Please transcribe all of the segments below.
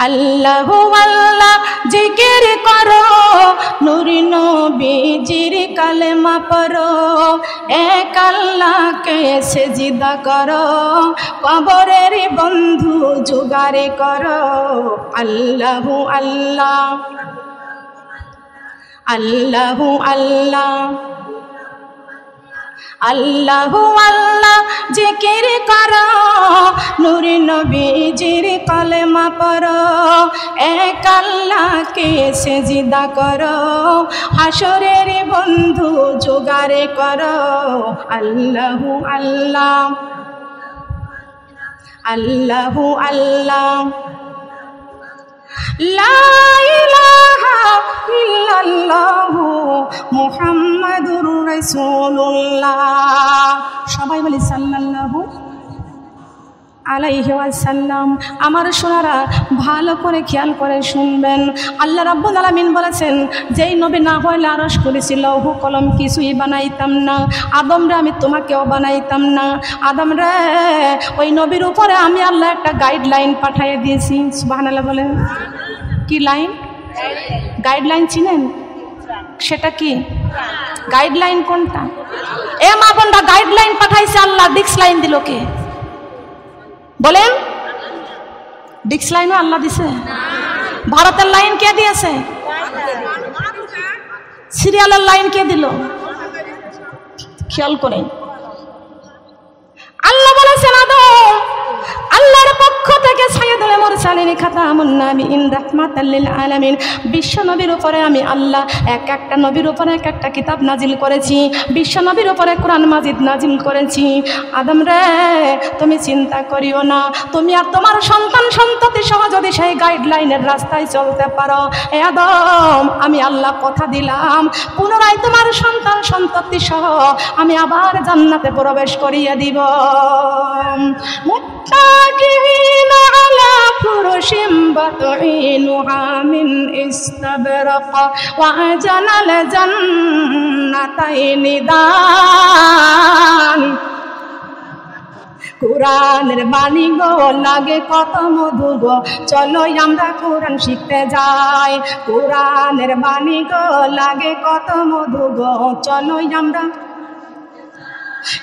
আল্লাহু আল্লাহ জিকির করো, নূরি নবীজির কালেমা পড়ো, এক আল্লাহকে সেজদা করো, কবরের বন্ধু জোগাড় করো। আল্লাহু আল্লাহ, আল্লাহু আল্লাহ, আল্লাহু আল্লাহ জিকির করো, নূরি নবীজির কালেমা পড়ো, এক আল্লাহকে সেজদা করো, হাসরের বন্ধু জোগাড় করো। আল্লাহু আল্লাহ, আল্লাহু আল্লাহ, লা ইলাহা ইল্লাল্লাহু মুহাম্মাদুর রাসূলুল্লাহ। সবাই বলি সাল্লাল্লাহু আলাইহি ওয়াসাল্লাম। আমার সোনারা ভালো করে খেয়াল করে শুনবেন। আল্লাহ রাব্বুল আলামিন বলেছেন, যেই নবী না হইলে আরশ কুরসি লৌহ কলম কিছুই বানাইতাম না। আদম রে আমি তোমাকেও বানাইতাম না। আদম রে ওই নবীর উপরে আমি আল্লাহ একটা গাইডলাইন পাঠিয়ে দিয়েছি। সুবহানাল্লাহ বলেন। কি লাইন? গাইডলাইন চিনেন? সেটা কি গাইডলাইন? কোনটা? এ মা বোনরা, গাইডলাইন পাঠাইছে আল্লাহ, ডিক্স লাইন দিল কে? বলেন। ডিক্স লাইনও আল্লাহ দিছে? ভারতের লাইন কে দিয়েছে? সিরিয়ালের লাইন কে দিল? খেয়াল করেন। আল্লাহ বলেছেন, আদম আল্লাহর পক্ষ থেকে সাইয়্যিদুল মুরসালিন খাতামুন নাবিয়িন রাহমাতাল লিল আলামিন, বিশ্ব নবীর উপরে আমি আল্লাহ এক একটা নবীর উপরে এক একটা কিতাব নাজিল করেছি। বিশ্ব নবীর উপরে কোরআন মাজিদ নাজিল করেছি। আদম রে তুমি চিন্তা করিও না, তুমি আর তোমার সন্তান সন্ততি সহ যদি সেই গাইডলাইনের রাস্তায় চলতে পারো, এ আদম আমি আল্লাহ কথা দিলাম, পুনরায় তোমার সন্তান সন্ততি সহ আমি আবার জান্নাতে প্রবেশ করিয়ে দিব। মুত্তাকিইন আলা ফুরশিন বাতঈনুহা মিন ইস্তাবরাক ওয়া জানাল জান্নাতাইনি দান। কোরআনের বাণী গো লাগে কত মধু গো, চলো আমরা কোরআন শিখতে যাই। কোরআনের বাণী গো লাগে কত মধু গো, চলো আমরা।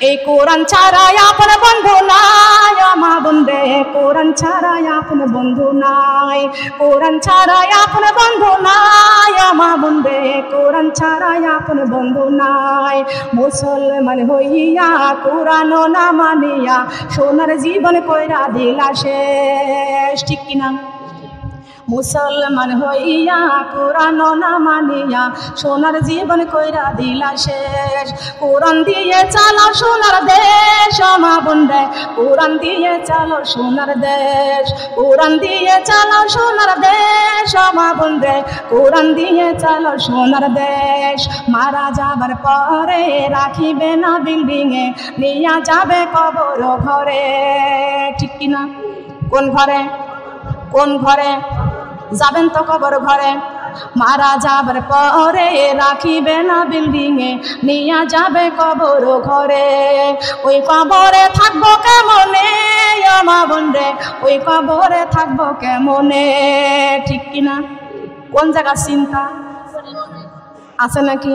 এই কোরআন ছাড়া আপন বন্ধু নাই মা বন্ধে, কোরআন ছাড়া আপন বন্ধু নাই, কোরআন ছাড়া আপন বন্ধু নাই মা বন্ধে, কোরআন ছাড়া আপন বন্ধু নাই। মুসলমান হইয়া কোরআন না মানিয়া সোনার জীবন কইরা দিলা শেষ। ঠিক কিনা? মুসলমান হইয়া কোরআন না মানিয়া সোনার জীবন কইরা দিলা শেষ। কোরআন দিয়ে চালো সোনার দেশ মা বোনরে, কোরআন দিয়ে চালো সোনার দেশ, কোরআন দিয়ে চালো সোনার দেশ মা বোনরে, কোরআন দিয়ে চালো সোনার দেশ। মারা যাবার পরে রাখিবে না বিল্ডিং এ, নিয়া যাবে কবর ঘরে। ঠিক কিনা? কোন ঘরে? কোন ঘরে যাবেন? তো কবর ঘরে। মারা যাবার পরে রাখিবে না বিল্ডিং এ, নিয়া যাবে কবর ঘরে। ওই কবরে থাকবো কেমনে মা বোনরে, ওই কবরে থাকবো কেমনে? ঠিক কিনা? কোন জায়গা চিন্তা আছে নাকি?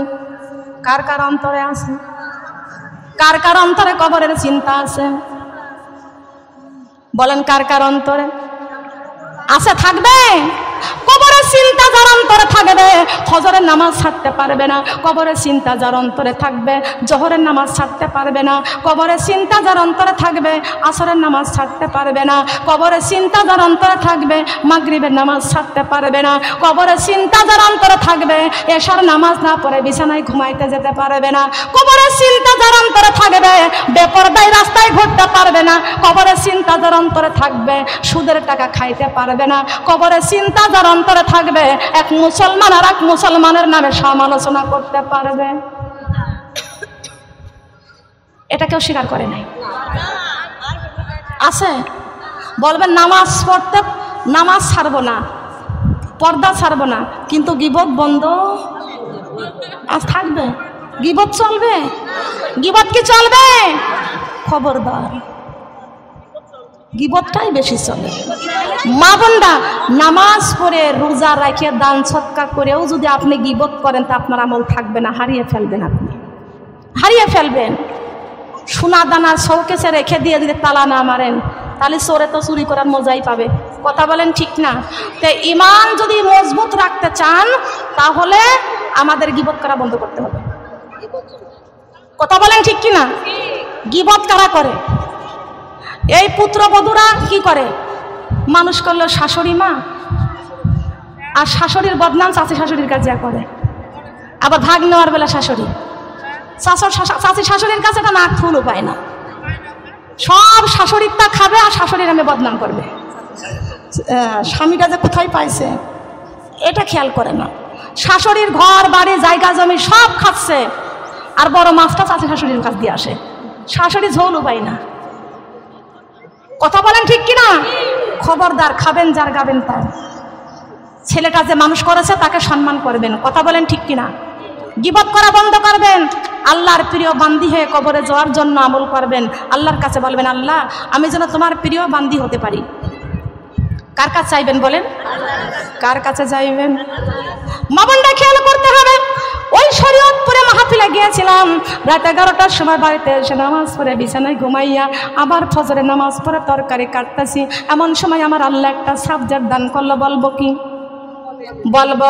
কার কার অন্তরে আছে? কার কার অন্তরে কবরের চিন্তা আছে? বলেন, কার কার অন্তরে আছে? থাকবে কবরের চিন্তা যার অন্তরে থাকবে, ফজরের নামাজ ছাড়তে পারবে না। কবরের চিন্তা যার অন্তরে থাকবে, জোহরের নামাজ ছাড়তে পারবে না। কবরের চিন্তা যার অন্তরে থাকবে, আসরের নামাজ ছাড়তে পারবে না। কবরের চিন্তা যার অন্তরে থাকবে, মাগরিবের নামাজ ছাড়তে পারবে না। কবরের চিন্তা যার অন্তরে থাকবে, এশার নামাজ না পড়ে বিছানায় ঘুমাইতে যেতে পারবে না। কবরের চিন্তা যার অন্তরে থাকবে, বেপরদায় রাস্তায় ঘুরতে পারবে না। কবরের চিন্তা যার অন্তরে থাকবে, সুদের টাকা খাইতে পারবে না। কবরের চিন্তা যার অন্তরে থাকবে, এক মুসলমান আর এক মুসলমানের নামে সমালোচনা করতে পারবে। এটা কেউ স্বীকার করে নাই? আছে? বলবেন নামাজ পড়তে, নামাজ ছাড়বো না, পর্দা ছাড়বো না, কিন্তু গীবত বন্ধ আজ থাকবে? গীবত চলবে? গীবত কি চলবে? খবরদার। গিবতটাই বেশি চলে। মা বোনরা, নামাজ পড়ে রোজা রাখে দান সৎকার করেও যদি আপনি গিবত করেন তা আপনার আমল থাকবে না, হারিয়ে ফেলবেন, আপনি হারিয়ে ফেলবেন। সোনা দানার শৌকেসে রেখে দিয়ে যদি তালা না মারেন তাহলে চোরে তো চুরি করার মজাই পাবে। কথা বলেন ঠিক না? তো ঈমান যদি মজবুত রাখতে চান তাহলে আমাদের গিবত করা বন্ধ করতে হবে। কথা বলেন ঠিক কি না? গিবত কারা করে? এই পুত্রবধূরা কি করে? মানুষ করলো শাশুড়ি মা, আর শাশুড়ির বদনাম চাচি শাশুড়ির কাছে করে। আবার ভাগ নেওয়ার বেলা শাশুড়ি, চাচি শাশুড়ির কাছে তো নাক ফুলও পায় না, সব শাশুড়িরটা খাবে আর শাশুড়ির নামে বদনাম করবে। স্বামীটা যে কোথায় পাইছে এটা খেয়াল করে না। শাশুড়ির ঘর বাড়ি জায়গা জমি সব খাচ্ছে, আর বড় মাছটা চাচি শাশুড়ির কাছ দিয়ে আসে, শাশুড়ি ঝোলও পায় না। কথা বলেন ঠিক কিনা? খবরদার, খাবেন যার গাবেন তার। ছেলেটা যে মানুষ করেছে তাকে সম্মান করবেন। কথা বলেন ঠিক কিনা? গিবত করা বন্ধ করবেন। আল্লাহর প্রিয় বান্দি হয়ে কবরে যাওয়ার জন্য আমল করবেন। আল্লাহর কাছে বলবেন, আল্লাহ আমি যেন তোমার প্রিয় বান্দি হতে পারি। কার কাছে চাইবেন বলেন? কার কাছে চাইবেন? মা বোনরা খেয়াল করতে হবে। ওই শরীয়তপুরে মাহফিলে গিয়েছিলাম, রাত 11টার সময় বাড়িতে এসে নামাজ পড়ে বিছানায় ঘুমাইয়া আবার ফজরে নামাজ পড়ে তরকারি কাটতেছি। এমন সময় আমার আল্লাহ একটা সাবজেক্ট দান করলো। বলবো কি? বলবো?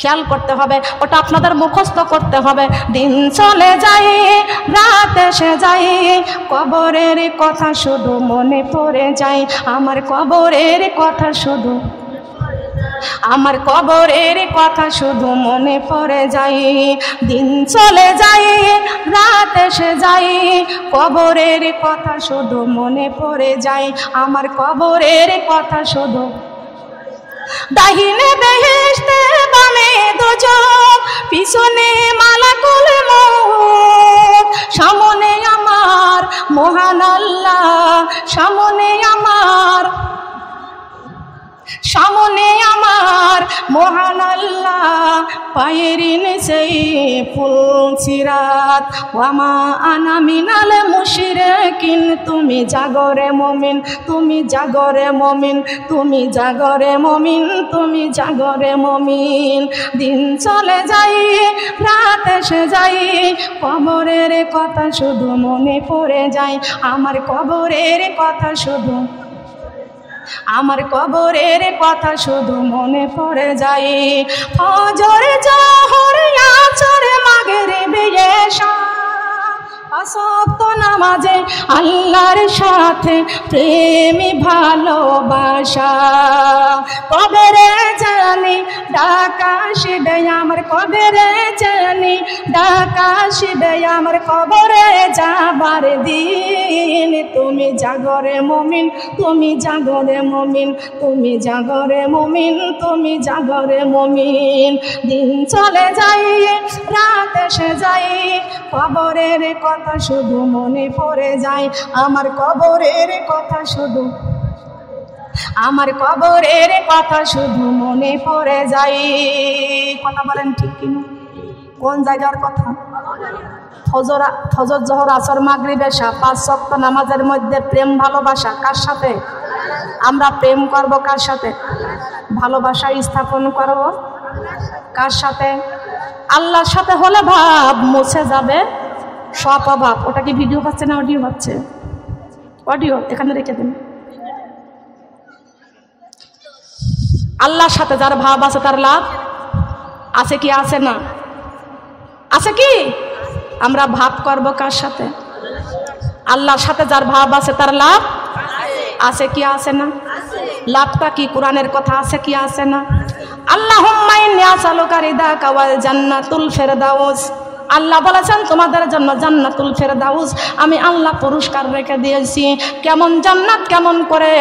খেয়াল করতে হবে, ওটা আপনাদের মুখস্থ করতে হবে। দিন চলে যায়, রাত এসে যায়, কবরের কথা শুধু মনে পড়ে যায়। আমার কবরের কথা শুধু, আমার কবরের কথা শুধু মনে পড়ে যায়। দিন চলে যায়, রাত এসে যায়, কবরের কথা শুধু মনে পড়ে যায়। আমার কবরের কথা শুধু। দাহিনে বেহেশতে বামে দোজখ, পিছনে মালাকুল মউত। সামনে আমার মহান আল্লাহ, সামনে আমার, সামনে আমার মহান আল্লাহ। পায়ের নিচেই ফুলসিরাত। ওয়ামা আনা মিনাল মুশরিকিন। তুমি জাগরে মুমিন, তুমি জাগরে মুমিন, তুমি জাগরে মুমিন, তুমি জাগরে মুমিন। দিন চলে যায়, রাত এসে যায়, কবরের কথা শুধু মনে পড়ে যায়। আমার কবরের কথা শুধু, আমার কবরের কথা শুধু মনে পড়ে যায়। ফজর জোহর আসর মাগরিব এশা, পাঁচ ওয়াক্ত নামাজে আল্লাহর সাথে প্রেমী ভালোবাসা। কবরে জানি ডাকা শিবে আমার, কবরে জানি ডাকা শিবে আমার, কবরে যাবার দিন। তুমি জাগরে মুমিন, তুমি জাগরে মুমিন, তুমি জাগরে মুমিন, তুমি জাগরে মুমিন। দিন চলে যায়, রাত এসে যায়, কবরের কথা শুধু মনে পড়ে যায়। আমার কবরের কথা শুধু, আমার কবরের কথা শুধু মনে পড়ে যায়। কথা বলেন ঠিক কিনা? কোন জায়গার কথা? ফজর জোহর আসর মাগরিব এশা, 5 ওয়াক্ত নামাজের মধ্যে প্রেম ভালোবাসা কার সাথে? আমরা প্রেম করব কার সাথে? ভালোবাসা স্থাপন করব কার সাথে? আল্লাহর সাথে হলে ভাব মুছে যাবে সব অভাব। ওটা কি ভিডিও হচ্ছে না অডিও হচ্ছে? অডিও, এখানে রেখে দিন। আল্লাহর সাথে যার ভাব আছে তার লাভ আছে কি আছে না? আছে কি? আমরা ভাব করব কার সাথে? আল্লাহর সাথে যার ভাব আছে তার লাভ আছে কি আছে না? লাভটা কি? কোরআনের কথা আছে কি আছে না? আল্লাহুম্মা ইন্নী আসআলুকা রিদাকা ওয়াল জান্নাতুল ফিরদাউস। আল্লাহ বলেছেন তোমাদের জন্য জান্নাতুল ফেরদাউস আমি আল্লাহ পুরস্কার রেখে দিয়েছি। কেমন জান্নাত? কেমন করে?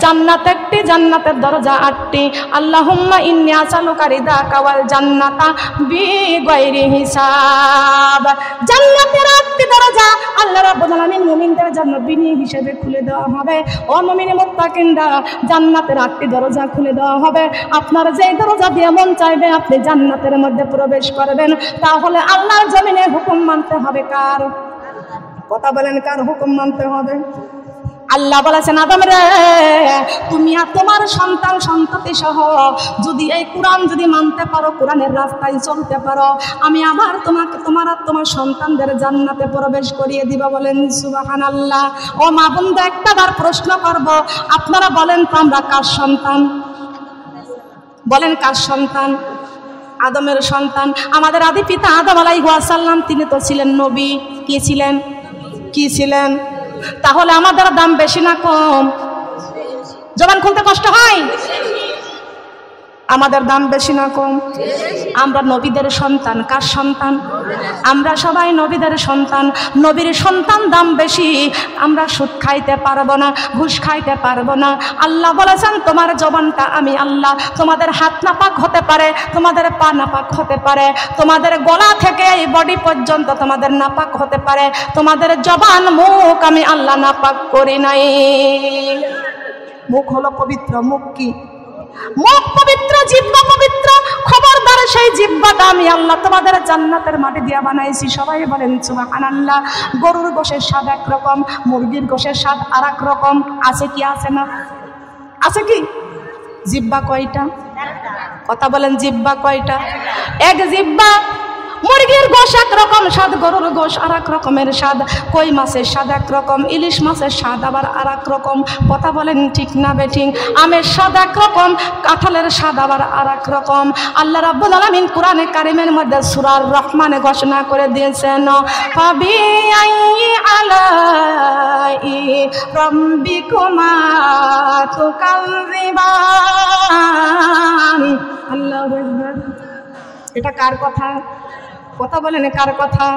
জান্নাত একটি, জান্নাতের দরজা 8টি। আল্লাহুম্মা ইন্নী আসআলুকা রিদাকা ওয়াল জান্নাতা বিগাইরি হিসাব। জান্নাতের 8টি দরজা আল্লাহ রাব্বুল আলামিন মুমিনদের জন্য বিনি হিসেবে খুলে দেওয়া হবে। ও মুমিন মুত্তাকিনরা, জান্নাতের 8টি দরজা খুলে দেওয়া হবে। আপনার যেই দরজা দিয়ে মন চাইবে আপনি জান্নাতের মধ্যে প্রবেশ করবেন। তাহলে আল্লাহর জমিনে হুকুম মানতে হবে কার? কথা বলেন, কার হুকুম মানতে হবে? আল্লাহ বলেছেন আদম রে, তুমি আর তোমার সন্তান সন্ততি সহ যদি এই কোরআন যদি মানতে পারো, কোরআনের রাস্তায় চলতে পারো, আমি আবার তোমাকে তোমার আর তোমার সন্তানদের জান্নাতে প্রবেশ করিয়ে দিব। বলেন সুবহানাল্লাহ। ও মা বোনদের একটা বার প্রশ্ন করব, আপনারা বলেন তো আমরা কার সন্তান? বলেন কার সন্তান? আদমের সন্তান। আমাদের আদি পিতা আদম আলাইহিস সালাম তিনি তো ছিলেন নবী। কি ছিলেন? কি ছিলেন? তাহলে আমাদের দাম বেশি না কম? জবান খুলতে কষ্ট হয়? আমাদের দাম বেশি না কম? আমরা নবীদের সন্তান। কার সন্তান? আমরা সবাই নবীদের সন্তান। নবীর সন্তান দাম বেশি। আমরা সুদ খাইতে পারবো না, ঘুষ খাইতে পারবো না। আল্লাহ বলেছেন তোমার জবানটা আমি আল্লাহ, তোমাদের হাত নাপাক হতে পারে, তোমাদের পা নাপাক হতে পারে, তোমাদের গলা থেকে এই বডি পর্যন্ত তোমাদের নাপাক হতে পারে, তোমাদের জবান মুখ আমি আল্লাহ নাপাক করি নাই। মুখ হলো পবিত্র। মুখ কি? মুখ পবিত্র, জিহ্বা পবিত্র। খবরদার সেই জিহ্বাটা আমি আল্লাহ তোমাদের জান্নাতের মাটি দিয়া বানাইছি। সবাই বলেন সুবহানাল্লাহ। গরুর গোশের স্বাদ একরকম, মুরগির গোশের স্বাদ আর এক রকম। আছে কি আছে না? আছে কি? জিহ্বা কয়টা? কথা বলেন, জিহ্বা কয়টা? এক জিহ্বা। মুরগির গোশ একরকম স্বাদ, গরুর গোশ আর এক রকমের স্বাদ, কই মাছের স্বাদ একরকম, ইলিশ মাছের স্বাদ আবার আর এক রকম। কথা বলেন ঠিক না বেঠিক? আমের স্বাদ একরকম, কাঁঠালের স্বাদ আবার আর এক রকম। আল্লাহ রাব্বুল আলামিন কোরআনে কারিমের মধ্যে সূরা রহমানে ঘোষণা করে দিয়েছেন, ফাবিআইয়ি আলাই রাব্বিকুমা তুকাযযিবান। আল্লাহু আকবার। এটা কার কথা? কথা বলেন কার কথা?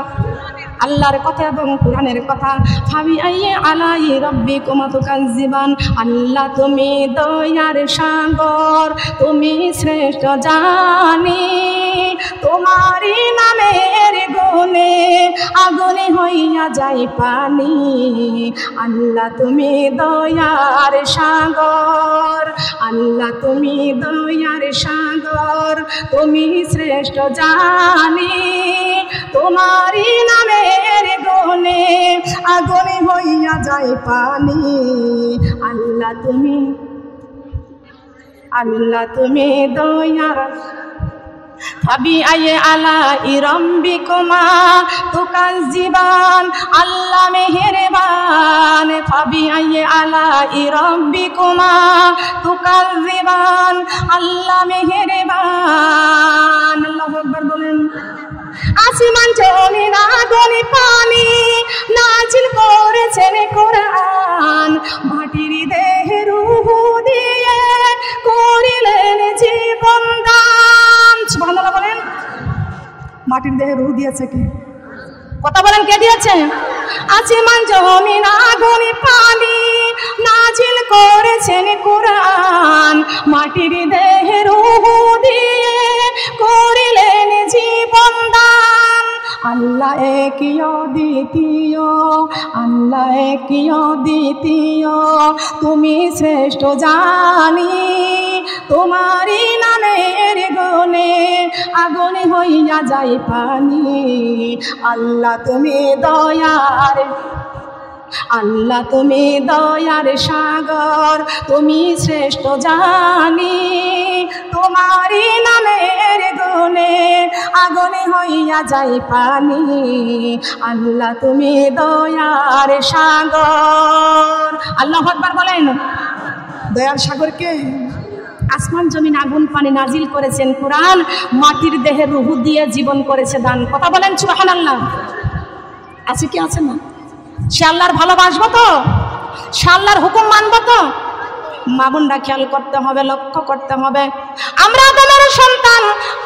আল্লাহর কথা এবং কোরআনের কথা। ফাবিআইয়ি আলাই রাব্বিকুমা তুকাযযিবান। আল্লাহ তুমি দয়ার সাগর, তুমি শ্রেষ্ঠ জানি, তোমারই নামের গুণে আগুনে হইয়া যায় পানি। আল্লাহ তুমি দয়ার সাগর, আল্লাহ তুমি দয়ার সাগর, তুমি শ্রেষ্ঠ জানি, তোমারই নামের গুণে আগুনে হইয়া যায় পানি। আল্লাহ তুমি, আল্লাহ তুমি দয়ার। ফাবিআইয়ি আলাই রাব্বিকুমা তুকাযযিবান। আল্লাহ মেহেরবান। ফাবিআইয়ি আলাই রাব্বিকুমা তুকাযযিবান। আল্লাহ মেহেরবান। আল্লাহু আকবার বলেন। আসমান জমিন আগুনে পানি নাজিল করেছেন কোরআন, মাটির দেহে রূহ দিয়ে করিলেন জীবন দান। সুবহানাল্লাহ বলেন। মাটির দেহে রূহ দিয়েছে কে? কথা বলেন, কে দিয়েছে? আসমান জমিন আগুনে পানি নাজিল করেছেন কোরআন, মাটির দেহে রূহ দিয়ে করিলেন জীবন দান। আল্লাহ একই অদ্বিতীয়, আল্লাহ একই অদ্বিতীয়, তুমি শ্রেষ্ঠ জানি, তোমারই নামের গুণে আগুনে হইয়া যায় পানি। আল্লাহ তুমি দয়ার, আল্লাহ তুমি দয়ার সাগর, তুমি শ্রেষ্ঠ জানি, তোমারই নামের গুণে আগুনে হইয়া যায় পানি। আল্লাহ তুমি দয়ার সাগর। আল্লাহু আকবার বলেন। দয়ার সাগর কে? আসমান জমিন আগুন পানি নাজিল করেছেন কোরআন, মাটির দেহে রূহ দিয়ে জীবন করেছে দান। কথা বলেন সুবহানাল্লাহ। আছে কি আছে না? সে আল্লাহর ভালোবাসবো তো? সে আল্লাহর হুকুম মানবো তো? মা বোনরা খেয়াল করতে হবে, লক্ষ্য করতে হবে। আমরা তোমার সন্তান।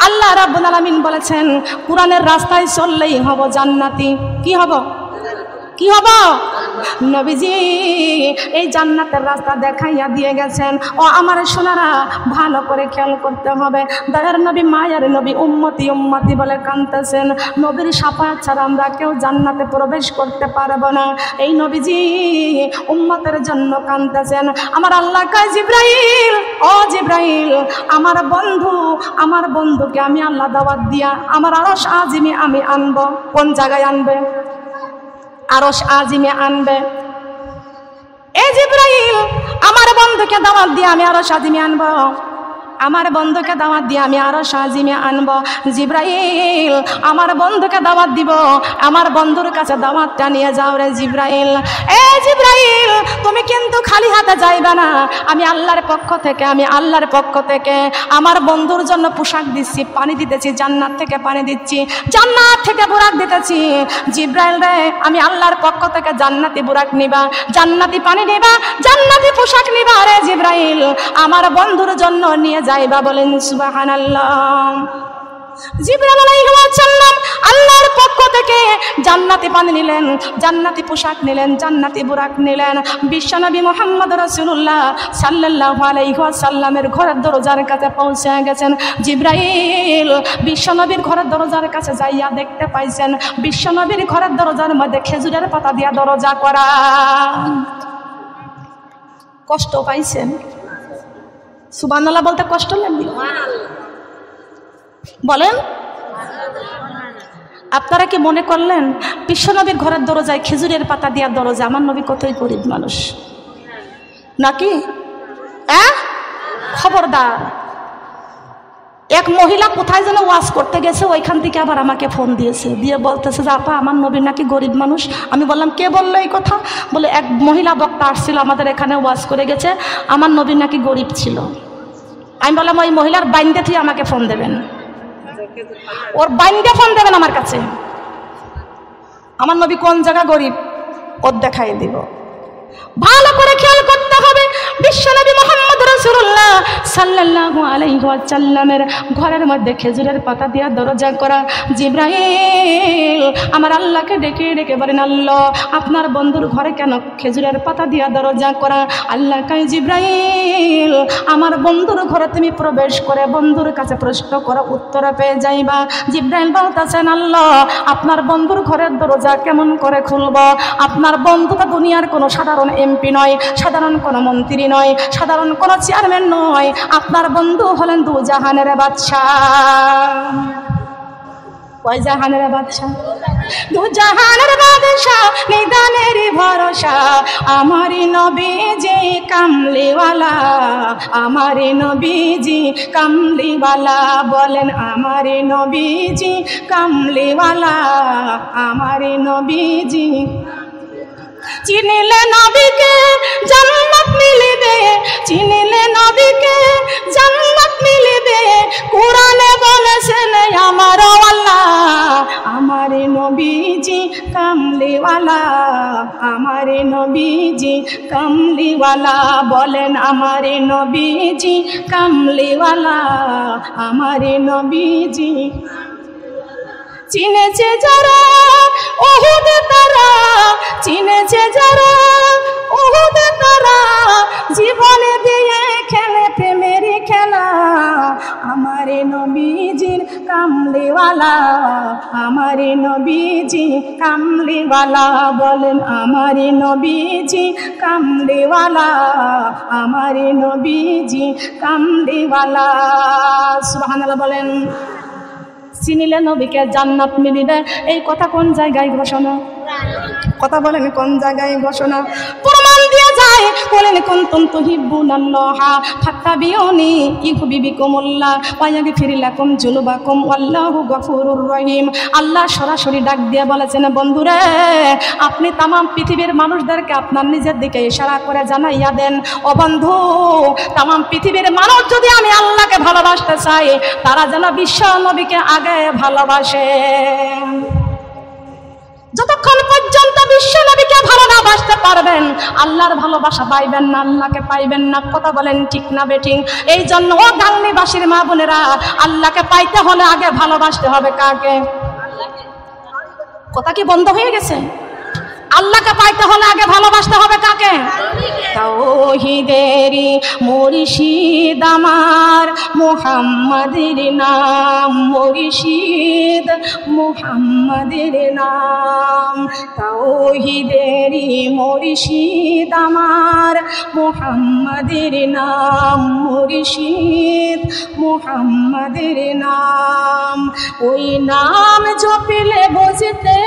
আল্লাহ রাব্বুল আলামিন বলেছেন কোরআনের রাস্তায় চললেই হব জান্নাতি। কি হব? কি হব? নবীজি এই জান্নাতের রাস্তা দেখাইয়া দিয়ে গেছেন। ও আমার সোনারা, ভালো করে খেয়াল করতে হবে। দয়ার নবী, মায়ার নবী, উম্মতি উম্মতি বলে কাঁদতেছেন। নবীর শাফাআত ছাড়া আমরা কেউ জান্নাতে প্রবেশ করতে পারবো না। এই নবীজি উম্মতের জন্য কাঁদতেছেন। আমার আল্লাহ কয়, জিবরাইল, ও জিবরাইল, আমার বন্ধু, আমার বন্ধুকে আমি আল্লাহ দাওয়াত দিয়া আমার আরশ আজিমে আমি আনবো। কোন জায়গায় আনবে? আরশ আজিমে আনবে। এ জিবরাইল, আমার বন্ধুকে দাওয়াত দিয়ে আমি আরশ আজিমে আনবো, আমার বন্ধুকে দাওয়াত দিয়ে আমি আরশ আজিমে আনবো। জিবরাইল, আমার বন্ধুকে দাওয়াত দিব, আমার বন্ধুর কাছে দাওয়াতটা নিয়ে যাও রে জিবরাইল। এ জিবরাইল, তুমি কিন্তু খালি হাতে যাইবে না, আমি আল্লাহর পক্ষ থেকে, আমি আল্লাহর পক্ষ থেকে আমার বন্ধুর জন্য পোশাক দিচ্ছি, পানি দিতেছি, জান্নাত থেকে পানি দিচ্ছি, জান্নাত থেকে বুরাক দিতেছি। জিবরাইল রে, আমি আল্লাহর পক্ষ থেকে জান্নাতি বুরাক নিবা, জান্নাতি পানি নিবা, জান্নাতি পোশাক নিবা রে জিবরাইল, আমার বন্ধুর জন্য নিয়ে যাইবা। বলেন সুবহানাল্লাহ। জিবরাইল আলাইহিস সালাম আল্লাহর পক্ষ থেকে জান্নাতি পানি নিলেন, জান্নাতি পোশাক নিলেন, জান্নাতি বুরাক নিলেন। বিশ্বনবী মুহাম্মদ রাসূলুল্লাহ সাল্লাল্লাহু আলাইহি ওয়াসাল্লামের ঘরের দরজার কাছে পৌঁছে গেছেন। জিবরাইল বিশ্বনবীর ঘরের দরজার কাছে যাইয়া দেখতে পাইছেন বিশ্বনবীর ঘরের দরজার মধ্যে খেজুরের পাতা দিয়া দরজা করা। কষ্ট পাইছেন? সুবহানাল্লাহ বলতে কষ্ট লাগবে? বলেন। আপনারা কি মনে করলেন বিশ্বনবীর ঘরের দরজায় খেজুরের পাতা দিয়া দরজা? আমার নবী কতই গরিব মানুষ নাকি? খবরদার। এক মহিলা কোথায় যেন ওয়াজ করতে গেছে, ওইখান থেকে আবার আমাকে ফোন দিয়েছে, দিয়ে বলতেছে যে আপা আমার নবী নাকি গরিব মানুষ। আমি বললাম কে বললো এই কথা? বলে এক মহিলা বক্তা আসছিল আমাদের এখানে, ওয়াজ করে গেছে, আমার নবী নাকি গরিব ছিল। আমি বললাম ওই মহিলার বাইন্দে থেকে আমাকে ফোন দেবেন, ওর বাইন্দে ফোন দেবেন আমার কাছে, আমার নবী কোন জায়গা গরিব ওর দেখাই দিব। ভালো করে খেয়াল করতে হবে, বিশ্বনবী মুহাম্মদ রাসূলুল্লাহ সাল্লাল্লাহু আলাইহি ওয়াসাল্লামের ঘরের মধ্যে খেজুরের পাতা দিয়া দরজা করা। জিবরাইল আমার আল্লাহকে ডেকে ডেকে বলেন, আল্লাহ আপনার বন্ধুর ঘরে কেন খেজুরের পাতা দিয়া দরজা করা? আল্লাহ কয় জিবরাইল আমার বন্ধুর ঘরে তুমি প্রবেশ করে বন্ধুর কাছে প্রশ্ন করো, উত্তর পেয়ে যাইবা। জিবরাইল বলতেছেন, আল্লাহ আপনার বন্ধুর ঘরের দরজা কেমন করে খুলব? আপনার বন্ধু তো দুনিয়ার কোনো সাধারণ এমপি নয়, সাধারণ কোনো মন্ত্রী নয়, সাধারণ কোনো চেয়ারম্যান নয়, আপনার বন্ধু হলেন দু জাহানের বাদশাহ। কয় জাহানের বাদশাহ? দু জাহানের বাদশাহ, নিদানের ভরসা, আমারি নবীজি কামলিওয়ালা, আমারি নবীজি কামলিওয়ালা। বলেন আমারি নবীজি কামলিওয়ালা, আমারি নবীজি। চিনিলে নবীকে জান্নাত মিলিবে, চিনিলে নবীকে জান্নাত মিলিবে। কোরআনে বলেছেন আমার আল্লাহ, আমার নবীজি কামলিওয়ালা, আমার নবীজি কামলিওয়ালা। বলেন আমার নবীজি কামলিওয়ালা, আমার নবীজি। চিনেছে যারা উহুদ তারা, চিনেছে যারা উহুদ তারা, জীবনে দিয়ে খেলে প্রেমের খেলা। আমার নবীজির কামলিওয়ালা, আমার নবীজি কামলিওয়ালা। বলেন আমার নবীজি কামলিওয়ালা, আমার নবীজি কামলিওয়ালা। সুবহানাল্লাহ বলেন। চিনিলে নবীকে জান্নাত মিলিবে, এই কথা কোন জায়গায় ঘোষণা? কথা বলেন কোন জায়গায় ঘোষণা? প্রমাণ দিয়ে যায়, বলেন কুনতুম তুহিব্বুনাল্লাহা ফাত্তাবিউনি ইউহিব্বুকুমুল্লাহ ওয়া ইয়াগফির লাকুম যুনুবাকুম ওয়াল্লাহু গফুরুর রহিম। আল্লাহ সরাসরি ডাক দিয়ে বলেছেন, বন্ধুরে আপনি তাম পৃথিবীর মানুষদেরকে আপনার নিজের দিকে ইশারা করে জানাইয়া দেন, ও বন্ধু তাম পৃথিবীর মানুষ যদি আমি আল্লাহকে ভালোবাসতে চাই, তারা যেন বিশ্ব নবীকে আগে ভালোবাসে। যতক্ষণ পর্যন্ত বিশ্ব নবীকে ভালো না বাসতে পারবেন, আল্লাহর ভালোবাসা পাইবেন না, আল্লাহকে পাইবেন না। কথা বলেন ঠিক না বেঠিক? এই জন্য ও গাংনীবাসীর মা বোনেরা, আল্লাহকে পাইতে হলে আগে ভালোবাসতে হবে কাকে? কথা কি বন্ধ হয়ে গেছে? আল্লাহকে পাইতে হলে আগে ভালোবাসতে হবে কাকে? তাওহীদেরই মুর্শিদ আমার মুহাম্মাদের নাম, মুর্শিদ মুহাম্মাদের নাম। তাওহীদেরই মুর্শিদ আমার মুহাম্মাদের নাম, মুর্শিদ মুহাম্মাদের নাম। ওই নাম জপিলে বুঝতে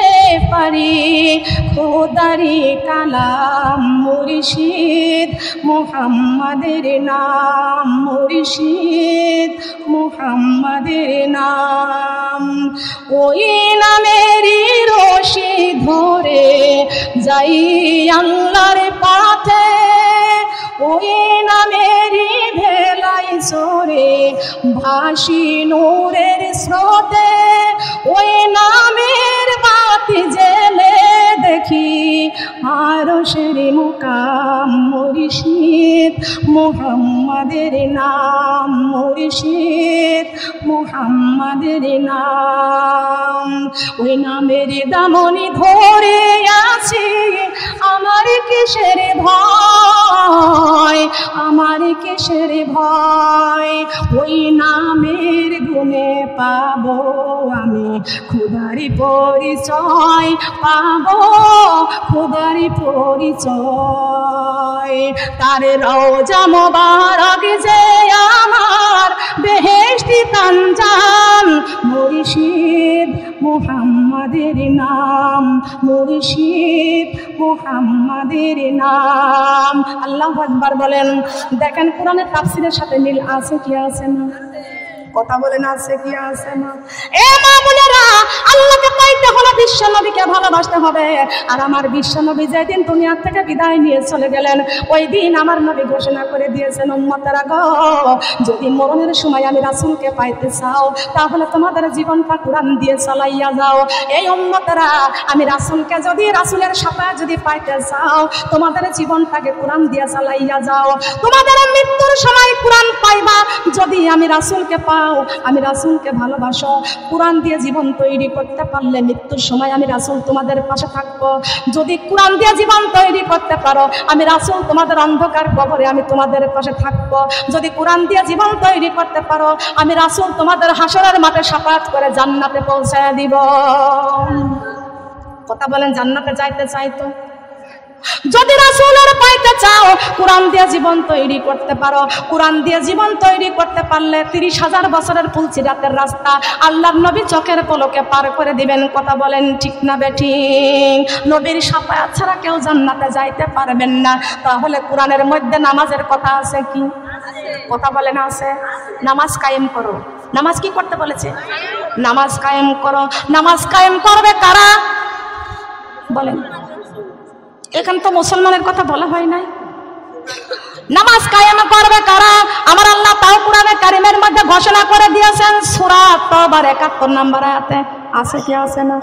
পারি খোদারি কালাম মুর্শিদ মুহাম্মাদের নাম, মুর্শিদ মুহাম্মাদের নাম। ওই নামেরই রশি ধরে যাই আল্লাহর পথে, ওই নামেরই ভেলাই সরে ভাসি নূরের স্রোতে, ওই নামের বাতি জেলে দেখি আরশের মুকাম মুর্শিদ মুহাম্মাদের নাম, মুর্শিদ মুহাম্মাদের নাম। ওই নামের দামনি ধরে আছি আমার কিসের ভয়, আমার কিসের ভয়। ওই নামের গুণে পাবো আমি খোদারি পরিচয়, পাবো খোদারি পরিচয়। তার রওজা মোবারক যে আমার বেহেশতি তানজান, মুর্শিদ মুহাম্মাদের নাম, মুর্শিদ মুহাম্মাদের নাম। আল্লাহু আকবার বলেন। দেখেন কোরআনের তাফসীরের সাথে মিল আছে কি আছে না? কথা বলেন আছে কি আছে না? এ মা বোনেরা, আল্লাহকে পাইতে হলে বিশ্ব নবীকে ভালোবাসতে হবে। আর আমার বিশ্ব নবী যেদিন দুনিয়া থেকে বিদায় নিয়ে চলে গেলেন, ওই দিন আমার নবী ঘোষণা করে দিয়েছেন, উম্মতেরা গো, যদি মরণের সময় আমি রাসূলকে পাইতে চাও তাহলে তোমাদের জীবনটা কোরআন দিয়ে চালাইয়া যাও। এই উম্মতেরা, আমি রাসূলকে যদি রাসূলের শাফাআত যদি পাইতে চাও তোমাদের জীবনটাকে কোরআন দিয়ে চালাইয়া যাও। তোমাদের মৃত্যুর সময় কোরআন পাইবা যদি আমি রাসূলকে পাও, আমি রাসূলকে ভালোবাসো। কোরআন দিয়ে জীবন তৈরি করতে পারলে মৃত্যুর সময় আমি রাসূল তোমাদের পাশে থাকবো। যদি কোরআন দিয়ে জীবন তৈরি করতে পারো আমি রাসূল তোমাদের অন্ধকার কবরে আমি তোমাদের পাশে থাকবো। যদি কোরআন দিয়ে জীবন তৈরি করতে পারো আমি রাসূল তোমাদের হাসরের মাঠে শাফাআত করে জান্নাতে পৌঁছায় দিব। কথা বলেন, জান্নাতে যাইতে চাইতো? যদি রাসূলের পাইতে চাও কোরআন দিয়ে জীবন তৈরি করতে পারো। কোরআন দিয়ে জীবন তৈরি করতে পারলে 30,000 বছরের পুলসিরাতের রাস্তা আল্লাহর নবী চোখের পলকে পার করে দিবেন। কথা বলেন ঠিক না বেঠিক? নবীর শাফাআত ছাড়া কেউ জান্নাতে যাইতে পারবেন না। তাহলে কোরআনের মধ্যে নামাজের কথা আছে কি? কথা বলেন আছে? নামাজ কায়েম করো। নামাজ কি করতে বলেছে? নামাজ কায়েম করো। নামাজ কায়েম করবে কারা বলেন? এখানে তো মুসলমানের কথা বলা হয় নাই। নামাজ কায়েম করবে কারা? আমার আল্লাহ তাও কোরআনে কারিমের মধ্যে ঘোষণা করে দিয়েছেন সূরা তাওবার 71 নম্বর আয়াতে। আছে কি আছে না?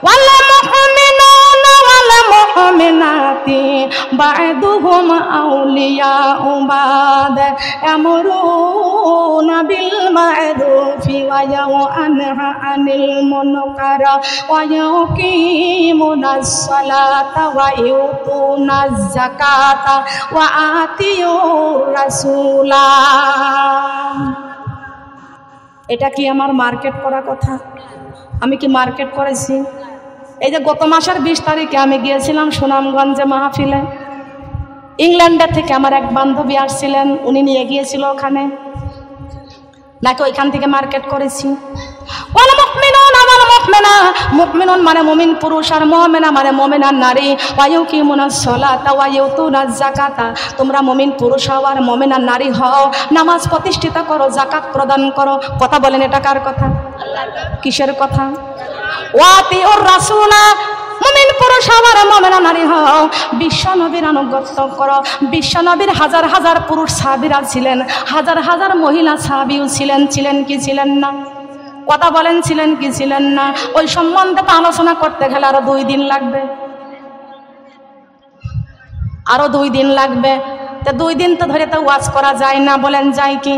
ওয়াল মুমিনুনা ওয়াল মুমিনাতি বা'দুহুম আউলিয়াউ বা'দ আমরুনা বিল মা'রুফি ওয়া ইয়ানহা আনিল মুনকার ওয়া yuqimunas salata ওয়া yutunaz zakata ওয়া আতিউর রাসূলা। এটা কি আমার মার্কেট করা কথা? আমি কি মার্কেট করেছি? এই যে গত মাসের 20 তারিখে আমি গিয়েছিলাম সুনামগঞ্জে মাহফিলে। ইংল্যান্ডের থেকে আমার এক বান্ধবী আসছিলেন, উনি নিয়ে গিয়েছিল ওখানে। নাকি ওইখান থেকে মার্কেট করেছি? ওয়াল মুমিনুনা ওয়াল মুমিনা, মুমিনুন মানে মুমিন পুরুষ আর মুমিনা মানে মুমিনা নারী। ওয়া yuqimunas salata ওয়া yutunaz zakata, তোমরা মুমিন পুরুষ হও আর মুমিনা নারী হও, নামাজ প্রতিষ্ঠিত করো, যাকাত প্রদান করো। কথা বলেন, এটা কার কথা? আল্লাহর কথা। কিসের কথা? ওয়া আতিউর রাসূলা, মুমিন পুরুষ হও আর মুমিনা নারী হও, বিশ্ব নবীর আনুগত্য করো। বিশ্ব নবীর হাজার হাজার পুরুষ সাহাবীরা ছিলেন, হাজার হাজার মহিলা সাহাবীও ছিলেন। ছিলেন কি ছিলেন না? কথা বলেন, ছিলেন কি ছিলেন না? ওই সম্বন্ধে তো আলোচনা করতে গেলে আরো 2 দিন লাগবে, আরো 2 দিন লাগবে। তো 2 দিন তো ধরে তো ওয়াজ করা যায় না, বলেন যায় কি?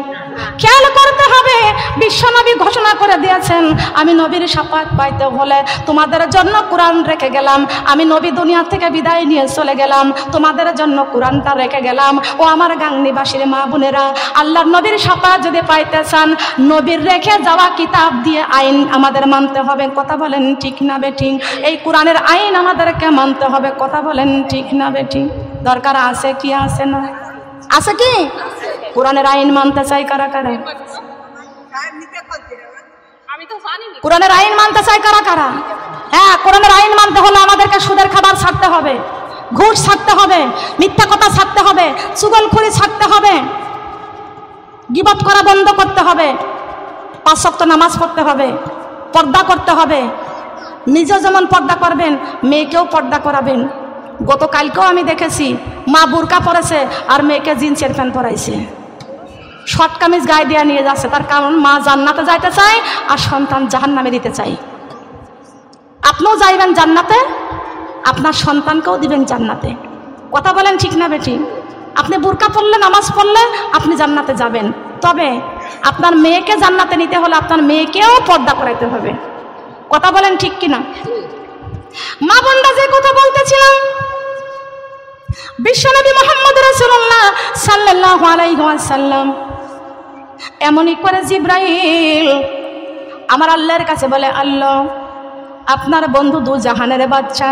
খেয়াল করতে হবে, বিশ্বনবী ঘোষণা করে দিয়েছেন আমি নবীর শাফাআত পাইতে হলে তোমাদের জন্য কোরআন রেখে গেলাম। আমি নবী দুনিয়া থেকে বিদায় নিয়ে চলে গেলাম, তোমাদের জন্য কোরআনটা রেখে গেলাম। ও আমার গাংনীবাসীর মা বোনেরা, আল্লাহর নবীর শাফাআত যদি পাইতে চান নবীর রেখে যাওয়া কিতাব দিয়ে আইন আমাদের মানতে হবে। কথা বলেন ঠিক না বেঠিক? এই কোরআনের আইন আমাদেরকে মানতে হবে। কথা বলেন ঠিক না বেঠিক? দরকার আছে কি আছে না? আছে কি? কোরআনের আইন মানতে চাই কারা কারা? কোরআনের আইন মানতে চাই কারা কারা? হ্যাঁ, কোরআনের আইন মানতে হলে আমাদেরকে সুদের খাবার ছাড়তে হবে, ঘুষ ছাড়তে হবে, মিথ্যা কথা ছাড়তে হবে, চুগলখড়ি ছাড়তে হবে, গীবত করা বন্ধ করতে হবে, 5 ওয়াক্ত নামাজ পড়তে হবে, পর্দা করতে হবে। নিজে যেমন পর্দা করবেন, মেয়েকেও পর্দা করাবেন। গতকালকেও আমি দেখেছি মা বোরকা পরেছে আর মেয়েকে জিন্সের প্যান্ট পরাইছে, শর্ট কামিজ গায়ে দিয়ে নিয়ে যাচ্ছে। তার কারণ মা জান্নাতে যাইতে চায় আর সন্তান জাহান্নামে দিতে চাই। আপনিও যাইবেন জান্নাতে, আপনার সন্তানকেও দিবেন জান্নাতে। কথা বলেন ঠিক না বেটি? আপনি বোরকা পরলে, নামাজ পড়লে আপনি জান্নাতে যাবেন, তবে আপনার মেয়েকে জান্নাতে নিতে হলে আপনার মেয়েকেও পর্দা করাইতে হবে। কথা বলেন ঠিক কিনা? মা বোনরা, যে কথা বলতেছিলাম, বিশ্বনবী মুহাম্মদ রাসূলুল্লাহ সাল্লাল্লাহু আলাইহি ওয়াসাল্লাম এমনই করে জিবরাইল আমার আল্লাহর কাছে বলে, আল্লাহ, আপনার বন্ধু দু জাহানের বাচ্চা,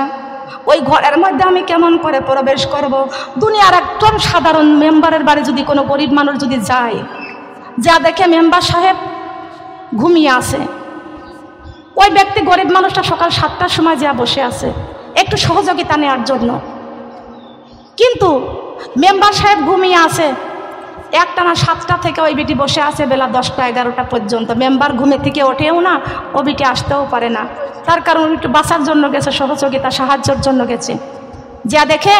ওই ঘরের মধ্যে আমি কেমন করে প্রবেশ করব? দুনিয়ার একদম সাধারণ মেম্বারের বাড়ি যদি কোনো গরিব মানুষ যদি যায়, যা দেখে মেম্বার সাহেব ঘুমিয়ে আছে, ওই ব্যক্তি গরিব মানুষটা সকাল 7টার সময় যা বসে আছে একটু সহযোগিতা নেওয়ার জন্য, কিন্তু মেম্বার সাহেব ঘুমিয়ে আছে, একটানা 7টা থেকে ওই বেটি বসে আছে বেলা 10টা 11টা পর্যন্ত। মেম্বার ঘুমে থেকে ওঠেও না, ও বেটি আসতেও পারে না, তার কারণ একটু বাঁচার জন্য গেছে, সহযোগিতা সাহায্যের জন্য গেছে। যা দেখে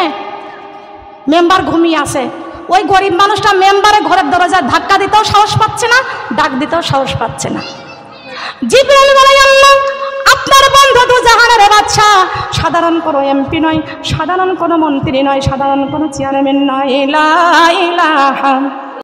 মেম্বার ঘুমিয়ে আছে, ওই গরিব মানুষটা মেম্বারের ঘরের দরজায় ধাক্কা দিতেও সাহস পাচ্ছে না, ডাক দিতেও সাহস পাচ্ছে না। জিবরাইল বলে, আল্লাহ, আপনার বন্ধু দু জাহানের বাচ্চা সাধারণ কোনো এমপি নয়, সাধারণ কোনো মন্ত্রী নয়, সাধারণ কোনো চেয়ারম্যান নয়, লা ইলাহা